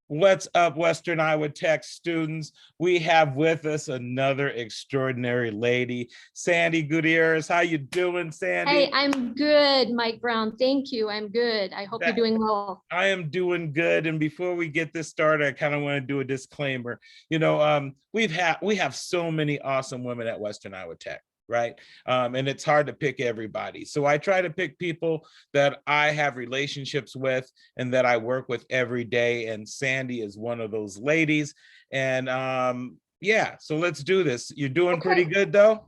What's up, Western Iowa Tech students? We have with us another extraordinary lady, Sandy Gutierrez. How you doing, Sandy? Hey, I'm good, Mike Brown. Thank you. I'm good. I hope you're doing well. I am doing good. And before we get this started, I kind of want to do a disclaimer. We have so many awesome women at Western Iowa Tech, right? And it's hard to pick everybody. So I try to pick people that I have relationships with and that I work with every day. And Sandy is one of those ladies. And yeah, so let's do this. You're doing pretty good though?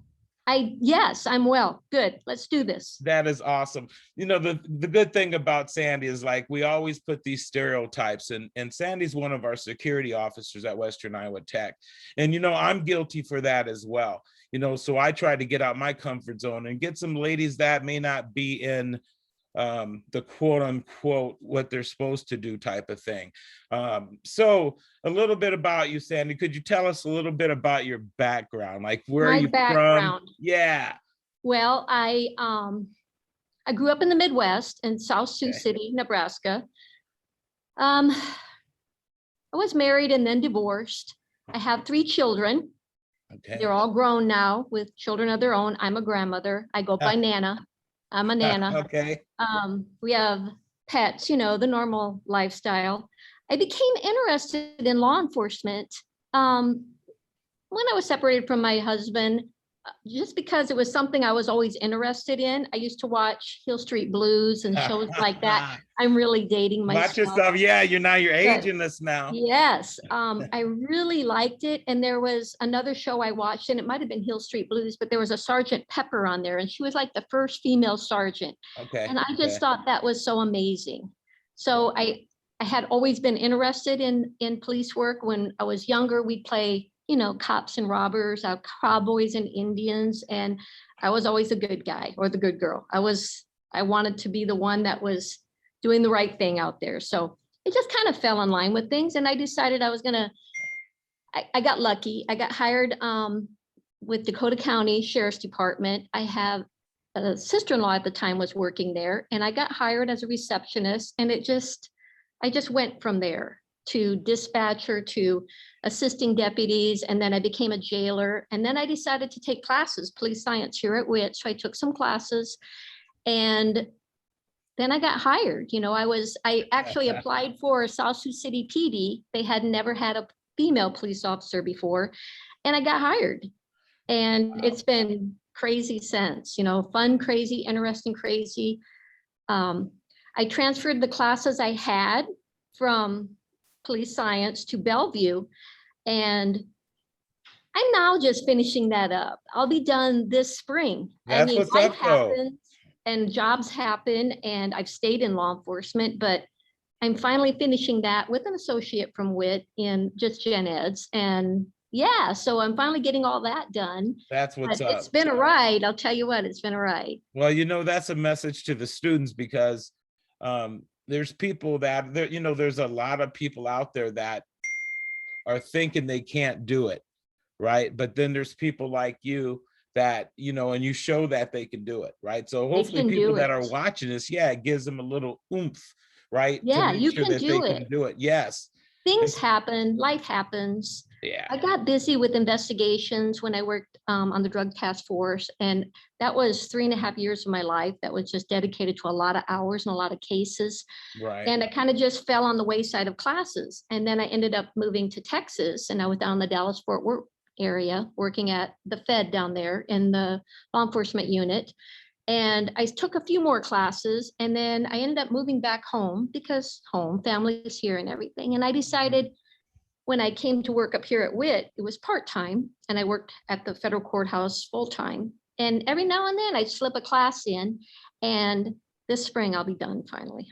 Yes, I'm well. Good. Let's do this. That is awesome. You know, the good thing about Sandy is like we always put these stereotypes and Sandy's one of our security officers at Western Iowa Tech. And, you know, I'm guilty for that as well. You know, so I try to get out my comfort zone and get some ladies that may not be in the quote unquote what they're supposed to do type of thing. So a little bit about you, Sandy. Could you tell us a little bit about your background? Like where are you from? Yeah. Well, I grew up in the Midwest in South Sioux City, Nebraska. I was married and then divorced. I have 3 children. Okay. They're all grown now with children of their own. I'm a grandmother. I go by Nana. I'm a Nana. Okay. We have pets, you know, the normal lifestyle. I became interested in law enforcement when I was separated from my husband, just because it was something I was always interested in. I used to watch Hill Street Blues and shows like that. I'm really dating myself. Watch yourself. Yeah, you're aging this now. Yes, I really liked it. And there was another show I watched, and it might have been Hill Street Blues, but there was a Sergeant Pepper on there, and she was like the first female sergeant. Okay. And I just thought that was so amazing. So I had always been interested in police work. When I was younger, we'd play, you know, cops and robbers, cowboys and Indians. And I was always the good guy or the good girl. I wanted to be the one that was doing the right thing out there. So it just kind of fell in line with things. And I decided I got lucky. I got hired with Dakota County Sheriff's Department. I have a sister-in-law at the time was working there, and I got hired as a receptionist. And I just went from there to dispatcher, to assisting deputies, and then I became a jailer. And then I decided to take classes, police science here at WITCC. So I took some classes, and then I got hired. You know, I actually applied for South Sioux City PD. They had never had a female police officer before, and I got hired. And it's been crazy since, you know, fun, crazy, interesting, crazy. I transferred the classes I had from police science to Bellevue, and I'm now just finishing that up. I'll be done this spring. That's what's life up, happens and jobs happen, and I've stayed in law enforcement, but I'm finally finishing that with an associate from WIT in just gen eds. And yeah, so I'm finally getting all that done. That's what's up. It's been a ride. I'll tell you what, it's been a ride. Well, you know, that's a message to the students, because there's people that, you know, there's a lot of people out there that are thinking they can't do it, right? But then there's people like you that, you know, and you show that they can do it, right? So hopefully people that are watching this, it gives them a little oomph, right? Yeah, you can do it. Can do it. Yes. Things happen, life happens. Yeah. I got busy with investigations when I worked on the drug task force, and that was 3.5 years of my life that was just dedicated to a lot of hours and a lot of cases. Right. And I kind of just fell on the wayside of classes. And then I ended up moving to Texas, and I was down in the Dallas-Fort Worth area working at the Fed down there in the law enforcement unit. And I took a few more classes, and then I ended up moving back home because family is here and everything. And I decided, when I came to work up here at WIT, it was part-time, and I worked at the federal courthouse full-time. And every now and then I'd slip a class in, and this spring I'll be done finally.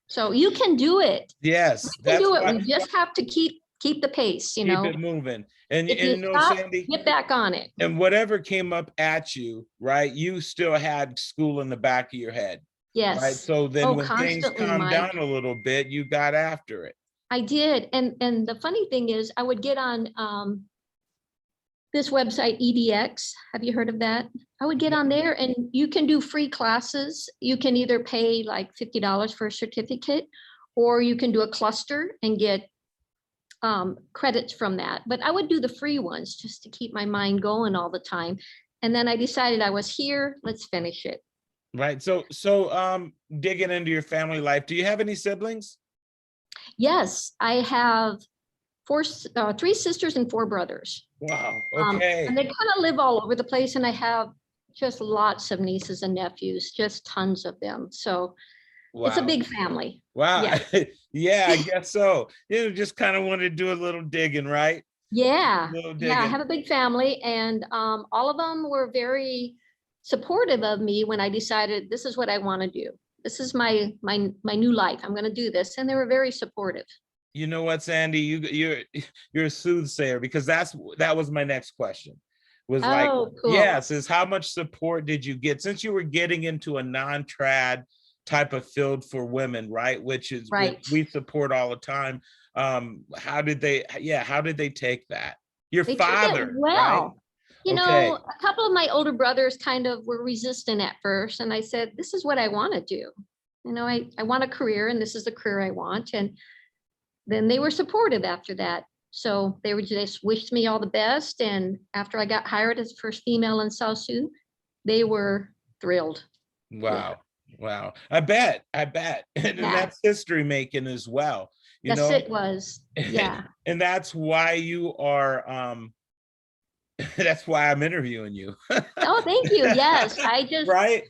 So you can do it. Yes. We can do it. We just have to keep the pace, you know. Keep it moving. And you know, stop, Sandy, get back on it. And whatever came up at you, right, you still had school in the back of your head. Yes. Right. So then when things calmed down a little bit, you got after it. I did. And the funny thing is, I would get on this website, EDX. Have you heard of that? I would get on there, and you can do free classes. You can either pay like $50 for a certificate, or you can do a cluster and get credits from that, but I would do the free ones just to keep my mind going all the time. And then I decided I was here, let's finish it. Right. So digging into your family life, do you have any siblings? Yes, I have three sisters and four brothers. Wow. Okay. And they kind of live all over the place. And I have just lots of nieces and nephews, just tons of them. So it's a Wow. big family. Wow. Yeah. Yeah, I guess so. You just kind of wanted to do a little digging, right? Yeah. A little Yeah. I digging. have a big family, and all of them were very supportive of me when I decided this is what I want to do. This is my new life. I'm going to do this. And they were very supportive. You know what, Sandy, you're a soothsayer, because that was my next question. Was like, Oh, cool. yes, is how much support did you get since you were getting into a non-trad type of field for women, right? Which is right. Which we support all the time. How did they take that? Your they father, took it well. right? You Okay. know, a couple of my older brothers kind of were resistant at first. And I said, this is what I want to do. You know, I want a career, and this is the career I want. And then they were supportive after that. So they were just wished me all the best. And after I got hired as the first female in South Sioux, they were thrilled. Wow. Yeah. Wow. I bet. And Yeah. that's history making as well. You yes, know? it was. Yeah. And that's why you are that's why I'm interviewing you. Oh, thank you. Yes. I just right.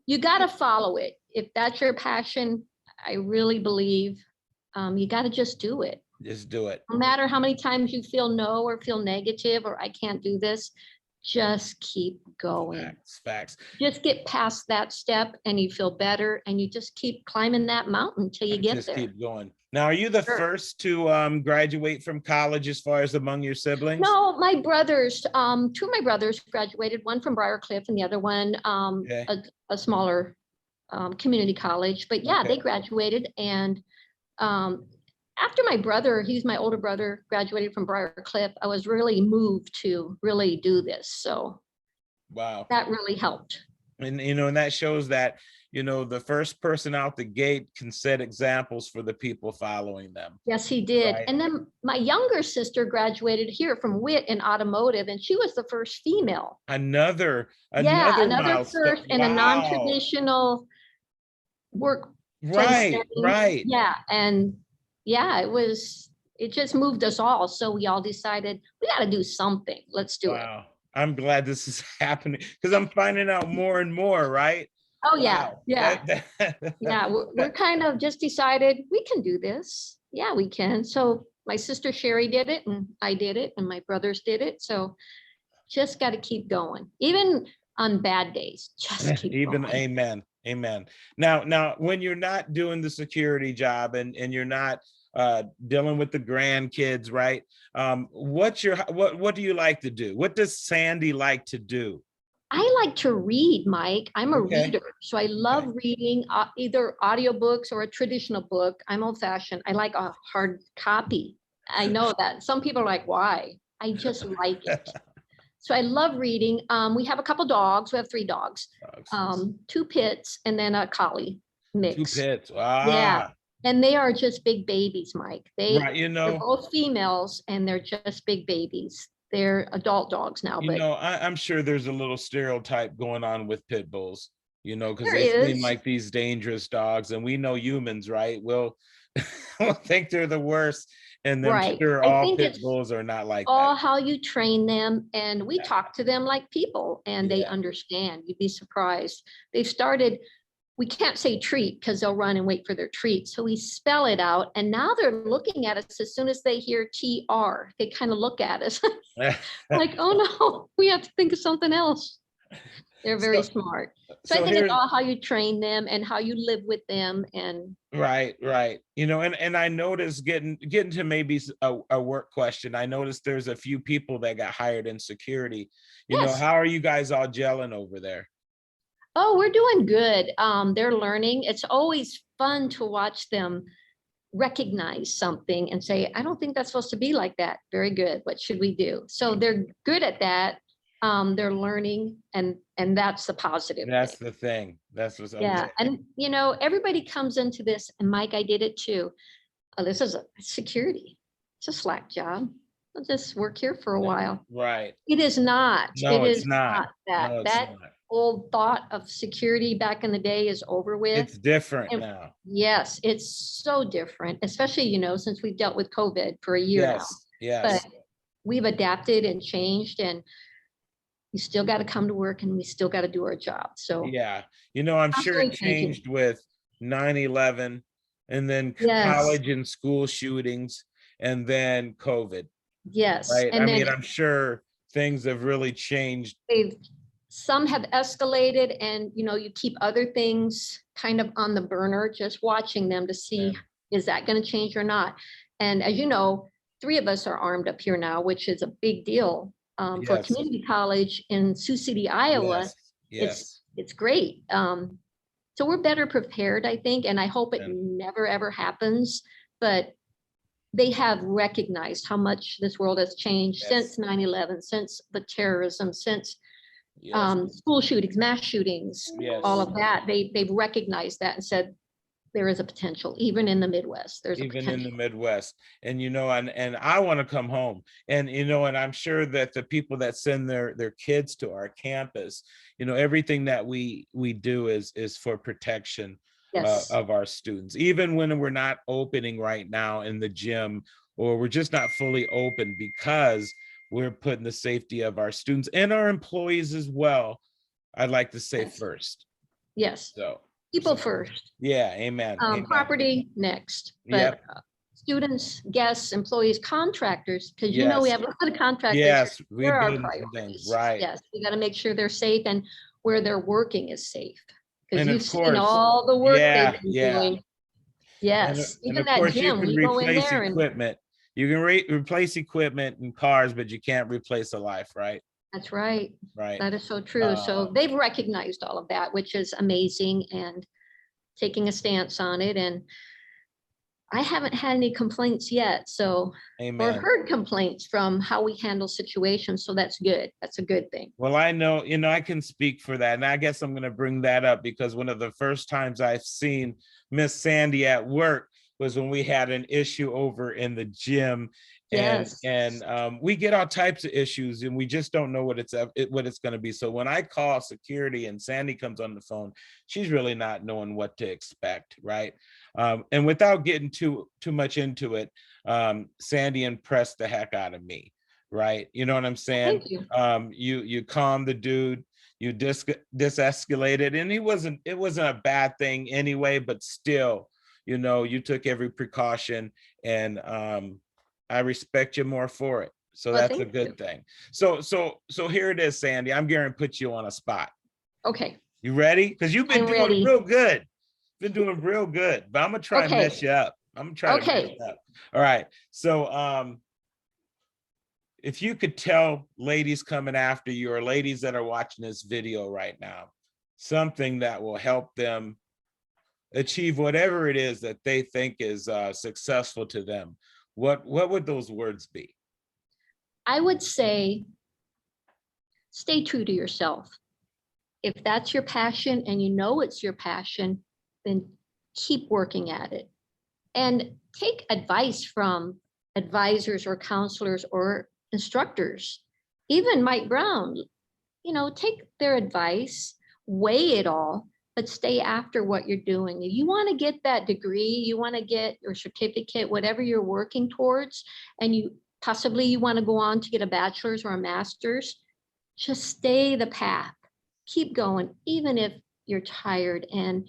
You got to follow it. If that's your passion, I really believe you got to just do it. Just do it. No matter how many times you feel no or feel negative or I can't do this, just keep going. Facts. Just get past that step and you feel better, and you just keep climbing that mountain till you get there. Keep going. Now, are you the first to graduate from college as far as among your siblings? No, my brothers, two of my brothers graduated, one from Briarcliff and the other one a smaller community college. But yeah, they graduated. And after my brother, he's my older brother, graduated from Briarcliff, I was really moved to really do this. So wow, that really helped. And and that shows that the first person out the gate can set examples for the people following them. Yes, he did. Right. And then my younger sister graduated here from WIT in automotive, and she was the first female. Another milestone. First in a non-traditional work. Right. Yeah. And yeah, it just moved us all. So we all decided we got to do something. Let's do it. I'm glad this is happening, because I'm finding out more and more, right? Oh, yeah. Yeah. Yeah. We're kind of just decided we can do this. Yeah, we can. So my sister Sherry did it, and I did it, and my brothers did it. So just got to keep going, even on bad days. Just keep going. Amen. Now, when you're not doing the security job and you're not dealing with the grandkids, right? What do you like to do? What does Sandy like to do? I like to read, Mike. I'm a reader. So I love reading either audiobooks or a traditional book. I'm old fashioned. I like a hard copy. I know that some people are like, why? I just like it. So I love reading. We have a couple dogs. We have 3 dogs, 2 pits, and then a collie mix. 2 pits. Yeah. And they are just big babies, Mike. They're both females, and they're just big babies. They're adult dogs now. But I'm sure there's a little stereotype going on with pit bulls, because they seem like these dangerous dogs, and we know humans, right? We'll think they're the worst. And then sure, all pit bulls are not like all that. How you train them, and we talk to them like people, and they understand. You'd be surprised. They've started. We can't say treat because they'll run and wait for their treat. So we spell it out, and now they're looking at us as soon as they hear TR. They kind of look at us like, oh no, we have to think of something else. They're very smart. So I think it's all how you train them and how you live with them. And right. And I noticed getting to maybe a work question. I noticed there's a few people that got hired in security. How are you guys all gelling over there? Oh, we're doing good. They're learning. It's always fun to watch them recognize something and say, I don't think that's supposed to be like that. Very good. What should we do? So they're good at that. They're learning, and that's the positive. That's the thing. That's what's and everybody comes into this, and Mike, I did it too. This is a security. it's a slack job. I'll just work here for a while. Right. It is not. No, It it's is not. that. No, it's That not. old thought of security back in the day is over with. It's different And now. yes, it's so different, especially, you know, since we've dealt with COVID for a year now. Yes. But we've adapted and changed, and we still got to come to work and we still got to do our job. So Yeah. You know, I'm sure it constantly changing. changed with 9/11 and then Yes, college and school shootings and then COVID, yes. right? I And mean, then I'm sure things have really changed. some have escalated, and you know, you keep other things kind of on the burner, just watching them to see, is that going to change or not? And as you know, 3 of us are armed up here now, which is a big deal for a Yes. community college in Sioux City, Iowa. Yes. It's great. So we're better prepared, I think, and I hope it never ever happens. But they have recognized how much this world has changed since 9/11, since the terrorism, since school shootings, mass shootings, all of that. They've recognized that and said there is a potential, even in the Midwest. There's even a in the potential. Midwest. And you know, and I want to come home. And you know, and I'm sure that the people that send their kids to our campus, you know, everything that we do is for protection Yes. of our students, even when we're not opening right now in the gym, or we're just not fully open, because we're putting the safety of our students and our employees as well, I'd like to say first. Yes. So People first. Yeah, amen. Amen. Property next. But students, guests, employees, contractors, because you know we have a lot of contractors. Yes, we There are build priorities. things, right? Yes, we got to make sure they're safe and where they're working is safe. Because And you've of seen course, all the work they've been yeah. doing. Yes, And even of that course, you gym, can we go in replace there and equipment. You can replace equipment and cars, but you can't replace a life, right? that's right. Right. That is so true. So they've recognized all of that, which is amazing, and taking a stance on it. And I haven't had any complaints yet, so, or Amen. heard complaints from how we handle situations. So that's good. That's a good thing. Well, I know, you know, I can speak for that. And I guess I'm going to bring that up because one of the first times I've seen Miss Sandy at work was when we had an issue over in the gym. Yes. And we get all types of issues and we just don't know what it's going to be. So when I call security and Sandy comes on the phone, she's really not knowing what to expect, right? And without getting too much into it, Sandy impressed the heck out of me, right? You know what I'm saying? Thank you. You calmed the dude, you disescalated, and it wasn't a bad thing anyway, but still, you know, you took every precaution, and I respect you more for it. So that's a good thing. So here it is, Sandy. I'm going to put you on a spot. Okay. You ready? Because you've been doing real good. Been doing real good, but I'm gonna try and mess you up. I'm gonna try to mess you up. All right. So if you could tell ladies coming after you, or ladies that are watching this video right now, something that will help them achieve whatever it is that they think is successful to them, what would those words be? I would say, stay true to yourself. If that's your passion and you know it's your passion, then keep working at it. And take advice from advisors or counselors or instructors. Even Mike Brown, you know, take their advice, weigh it all, but stay after what you're doing. If you want to get that degree, you want to get your certificate, whatever you're working towards, and you want to go on to get a bachelor's or a master's, just stay the path. Keep going, even if you're tired and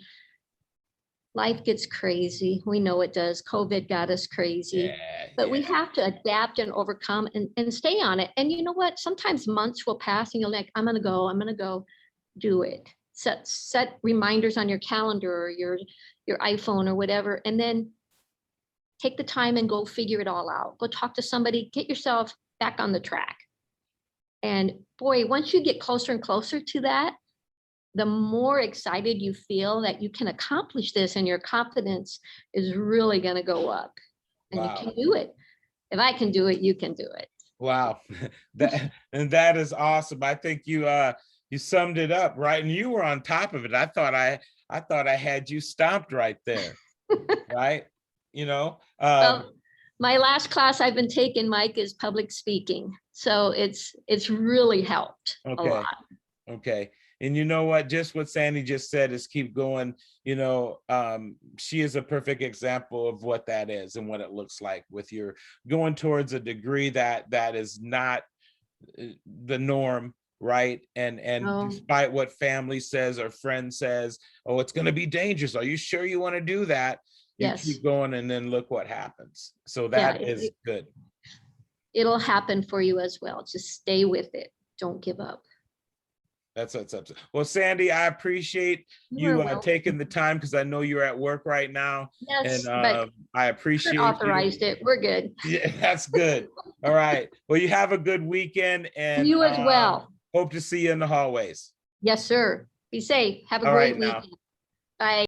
life gets crazy. We know it does. COVID got us crazy, but we have to adapt and overcome and stay on it. And you know what? Sometimes months will pass and you're like, I'm going to go do it. Set reminders on your calendar or your iPhone or whatever, and then take the time and go figure it all out. Go talk to somebody, get yourself back on the track. And boy, once you get closer and closer to that, the more excited you feel that you can accomplish this, and your confidence is really going to go up. And you can do it. If I can do it, you can do it. Wow. That is awesome. I think you summed it up right, and you were on top of it. I thought I had you stomped right there. Right? You know, well, My last class I've been taking, Mike, is public speaking. So it's really helped a lot. Okay. And you know what, just what Sandy just said is keep going. You know, she is a perfect example of what that is and what it looks like with your going towards a degree that is not the norm, right? And despite what family says or friend says, oh, it's going to be dangerous. Are you sure you want to do that? You Yes. keep going, and then look what happens. So that is good. It'll happen for you as well. Just stay with it. Don't give up. That's what's up. Well, Sandy, I appreciate you taking the time, because I know you're at work right now. Yes, and but I appreciate authorized it. We're good. Yeah, that's good. All right. Well, you have a good weekend, and you as well. Hope to see you in the hallways. Yes, sir. Be safe. Have a great weekend. Bye.